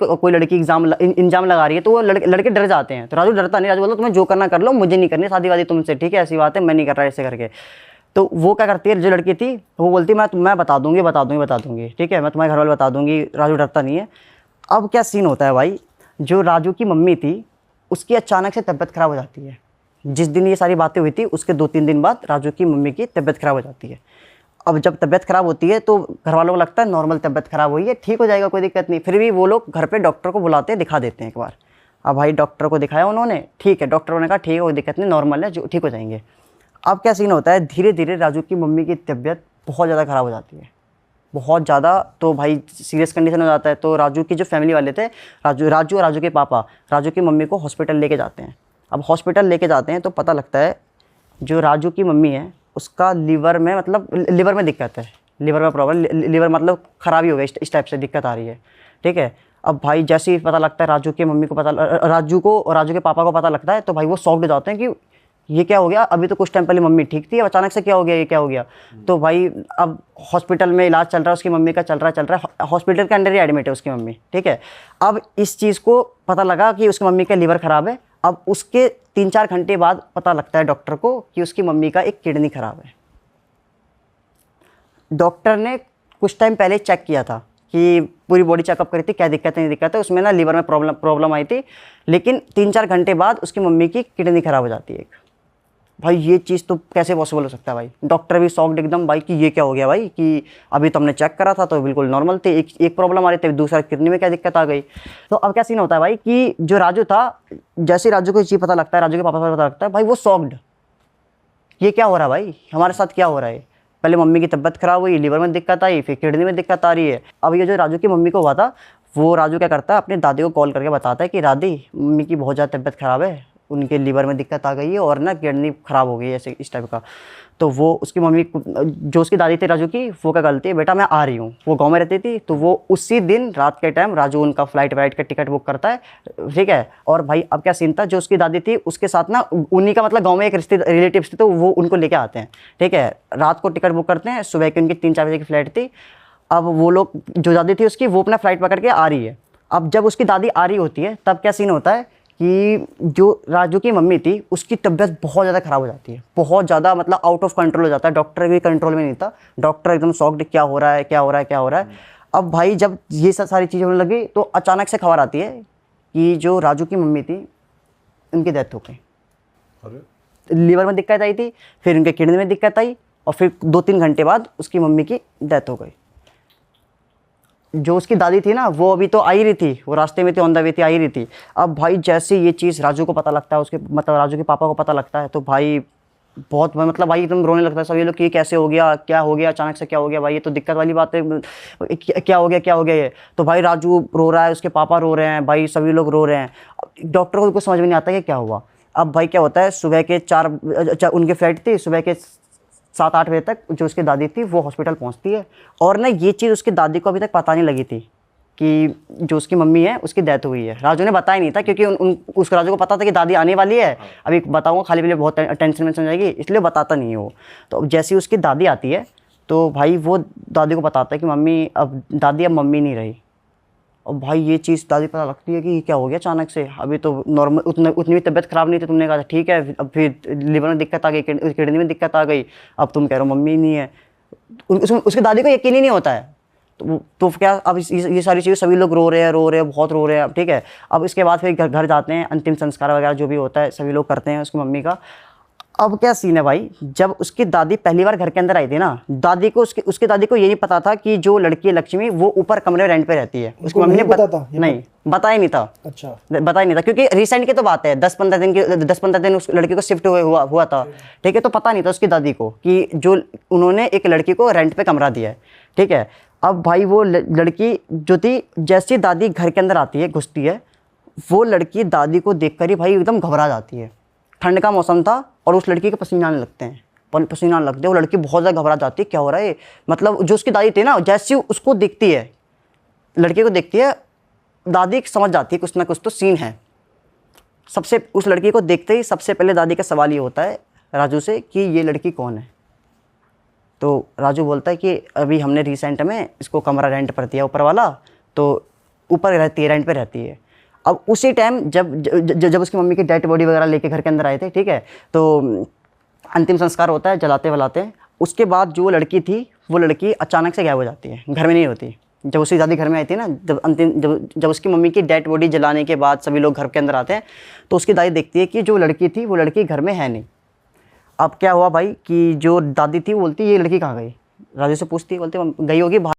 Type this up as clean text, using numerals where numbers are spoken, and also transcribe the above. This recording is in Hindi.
कोई लड़की इंजाम लगा रही है तो वो लड़के डर जाते हैं। तो राजू डरता नहीं, राजू बोलता तुम्हें जो करना कर लो, मुझे नहीं करनी शादी वादी तुमसे, ठीक है, ऐसी बात है, मैं नहीं कर रहा ऐसे करके। तो वो क्या करती है, जो लड़की थी वो बोलती है मैं बता दूंगी, ठीक है, मैं तुम्हारे घर वाले बता दूंगी। राजू डरता नहीं है। अब क्या सीन होता है भाई, जो राजू की मम्मी थी उसकी अचानक से तबीयत खराब हो जाती है। जिस दिन ये सारी बातें हुई थी उसके 2-3 दिन बाद राजू की मम्मी की तबीयत खराब हो जाती है। अब जब तबीयत खराब होती है तो घर वालों को लगता है नॉर्मल तबीयत खराब हुई है, ठीक हो जाएगा, कोई दिक्कत नहीं। फिर भी वो लोग घर पे डॉक्टर को बुलाते हैं, दिखा देते हैं एक बार। अब भाई डॉक्टर को दिखाया उन्होंने, ठीक है, डॉक्टरों ने कहा ठीक है, कोई दिक्कत नहीं, नॉर्मल है, जो ठीक हो जाएंगे। अब क्या सीन होता है, धीरे धीरे राजू की मम्मी की तबीयत बहुत ज़्यादा ख़राब हो जाती है, बहुत ज़्यादा। तो भाई सीरियस कंडीशन हो जाता है। तो राजू की जो फैमिली वाले थे, राजू और राजू के पापा राजू की मम्मी को हॉस्पिटल लेके जाते हैं। अब हॉस्पिटल लेके जाते हैं तो पता लगता है जो राजू की मम्मी है उसका लीवर में दिक्कत है, लीवर में प्रॉब्लम, लीवर मतलब ख़राबी हो गई, इस टाइप से दिक्कत आ रही है, ठीक है। अब भाई जैसे ही पता लगता है राजू की मम्मी को राजू के पापा को पता लगता है तो भाई वो शॉक्ड हो जाते हैं कि ये क्या हो गया, अभी तो कुछ टाइम पहले मम्मी ठीक थी, अब अचानक से क्या हो गया, ये क्या हो गया। तो भाई अब हॉस्पिटल में इलाज चल रहा है उसकी मम्मी का, चल रहा है, हॉस्पिटल के अंदर ही एडमिट है उसकी मम्मी, ठीक है। अब इस चीज़ को पता लगा कि उसकी मम्मी का लीवर ख़राब है। अब उसके 3-4 घंटे बाद पता लगता है डॉक्टर को कि उसकी मम्मी का एक किडनी ख़राब है। डॉक्टर ने कुछ टाइम पहले चेक किया था कि पूरी बॉडी चेकअप करी थी, क्या दिक्कत है नहीं दिक्कत है, उसमें ना लीवर में प्रॉब्लम आई थी। लेकिन 3-4 घंटे बाद उसकी मम्मी की किडनी ख़राब हो जाती है। भाई ये चीज़ तो कैसे पॉसिबल हो सकता है भाई। डॉक्टर भी शॉक्ड एकदम भाई कि ये क्या हो गया भाई, कि अभी तो हमने चेक करा था तो बिल्कुल नॉर्मल थे, एक प्रॉब्लम आ रही थी, दूसरा किडनी में क्या दिक्कत आ गई। तो अब क्या सीन होता है भाई कि जो राजू था, जैसे राजू को ये चीज़ पता लगता है, राजू के पापा को पता लगता है, भाई वो शॉक्ड, ये क्या हो रहा है भाई, हमारे साथ क्या हो रहा है। पहले मम्मी की तबीयत खराब हुई, लीवर में दिक्कत आई, फिर किडनी में दिक्कत आ रही है। अब ये जो राजू की मम्मी को हुआ था, वो राजू क्या करता है, अपनी दादी को कॉल करके बताता है कि दादी मम्मी की बहुत ज़्यादा तबीयत खराब है, उनके लीवर में दिक्कत आ गई है और ना किडनी ख़राब हो गई है, ऐसे इस टाइप का। तो वो उसकी मम्मी, जो उसकी दादी थी राजू की, वो क्या करती है, बेटा मैं आ रही हूँ, वो गांव में रहती थी, तो वो उसी दिन रात के टाइम राजू उनका फ्लाइट का टिकट बुक करता है, ठीक है। और भाई अब क्या सीन था, जो उसकी दादी थी उसके साथ ना उन्हीं का मतलब गाँव में एक रिलेटिव्स थे, तो वो उनको लेके आते हैं, ठीक है। रात को टिकट बुक करते हैं, सुबह की उनकी 3-4 बजे की फ़्लाइट थी। अब वो लोग, जो दादी थी उसकी, वो अपना फ़्लाइट पकड़ के आ रही है। अब जब उसकी दादी आ रही होती है तब क्या सीन होता है कि जो राजू की मम्मी थी उसकी तबीयत बहुत ज़्यादा ख़राब हो जाती है, बहुत ज़्यादा, मतलब आउट ऑफ कंट्रोल हो जाता है। डॉक्टर भी कंट्रोल में नहीं था, डॉक्टर एकदम शॉक्ड, क्या हो रहा है। अब भाई जब ये सारी चीज़ें होने लगी तो अचानक से खबर आती है कि जो राजू की मम्मी थी उनकी डेथ हो गई। लीवर में दिक्कत आई थी, फिर उनके किडनी में दिक्कत आई, और फिर 2-3 घंटे बाद उसकी मम्मी की डेथ हो गई। जो उसकी दादी थी ना, वो अभी तो आ ही रही थी, वो रास्ते में थी, ऑन द वे थी, आ ही रही थी। अब भाई जैसे ये चीज़ राजू को पता लगता है, उसके मतलब राजू के पापा को पता लगता है, तो भाई बहुत, मतलब भाई एकदम रोने लगता है सब ये लोग कि ये कैसे हो गया, क्या हो गया, अचानक से क्या हो गया भाई, ये तो दिक्कत वाली बात है, क्या हो गया ये। तो भाई राजू रो रहा है, उसके पापा रो रहे हैं, भाई सभी लोग रो रहे हैं। डॉक्टर को कुछ समझ में नहीं आता कि क्या हुआ। अब भाई क्या होता है, सुबह के 4 उनकी फ्लाइट थी, सुबह के 7-8 बजे तक जो उसकी दादी थी वो हॉस्पिटल पहुंचती है। और ना ये चीज़ उसकी दादी को अभी तक पता नहीं लगी थी कि जो उसकी मम्मी है उसकी डेथ हुई है। राजू ने बताया नहीं था, क्योंकि उस राजू को पता था कि दादी आने वाली है, अभी बताऊंगा खाली पीले बहुत टेंशन में जाएगी, इसलिए बताता नहीं है वो। तो जैसे ही उसकी दादी आती है तो भाई वो दादी को बताता है कि मम्मी अब मम्मी नहीं रही। और भाई ये चीज़ दादी पता लगती है कि क्या हो गया अचानक से, अभी तो नॉर्मल उतनी भी तबीयत ख़राब नहीं थी, तुमने कहा ठीक है, अब फिर लीवर में दिक्कत आ गई, किडनी में दिक्कत आ गई, अब तुम कह रहे हो मम्मी नहीं है। उसकी दादी को यकीन ही नहीं होता है। तो क्या, अब ये सारी चीज़ें सभी लोग रो रहे हैं, बहुत रो रहे हैं, ठीक है। अब इसके बाद फिर घर जाते हैं, अंतिम संस्कार वगैरह जो भी होता है सभी लोग करते हैं उसकी मम्मी का। अब क्या सीन है भाई, जब उसकी दादी पहली बार घर के अंदर आई थी ना, दादी को उसकी दादी को ये नहीं पता था कि जो लड़की है लक्ष्मी वो ऊपर कमरे रेंट पे रहती है। उसकी मम्मी ने बताया नहीं था। अच्छा, बताया नहीं था, क्योंकि रिसेंट की तो बात है, 10-15 दिन उस लड़की को शिफ्ट हुआ था, ठीक है। तो पता नहीं था उसकी दादी को कि जो उन्होंने एक लड़की को रेंट पे कमरा दिया है, ठीक है। अब भाई वो लड़की जो थी, जैसी दादी घर के अंदर आती है, घुसती है, वो लड़की दादी को देखकर ही भाई एकदम घबरा जाती है। ठंड का मौसम था और उस लड़की के पसीने आने लगते हैं, वो लड़की बहुत ज़्यादा घबरा जाती है, क्या हो रहा है, मतलब जो उसकी दादी थी ना, जैसी उसको देखती है, लड़की को देखती है, दादी समझ जाती है कुछ ना कुछ तो सीन है। सबसे उस लड़की को देखते ही सबसे पहले दादी का सवाल ये होता है राजू से कि ये लड़की कौन है। तो राजू बोलता है कि अभी हमने रिसेंट में इसको कमरा रेंट पर दिया ऊपर वाला, तो ऊपर रहती है, रेंट पे रहती है। अब उसी टाइम जब उसकी मम्मी की डेड बॉडी वगैरह लेके घर के अंदर आए थे, ठीक है, तो अंतिम संस्कार होता है, जलाते वलाते हैं। उसके बाद जो लड़की थी वो लड़की अचानक से गायब हो जाती है, घर में नहीं होती। जब उसकी दादी घर में आई थी ना, जब उसकी मम्मी की डेड बॉडी जलाने के बाद सभी लोग घर के अंदर आते हैं, तो उसकी दादी देखती है कि जो लड़की थी वो लड़की घर में है नहीं। अब क्या हुआ भाई कि जो दादी थी वो बोलती ये लड़की कहाँ गई, राजू से पूछती है, बोलते गई होगी बाहर।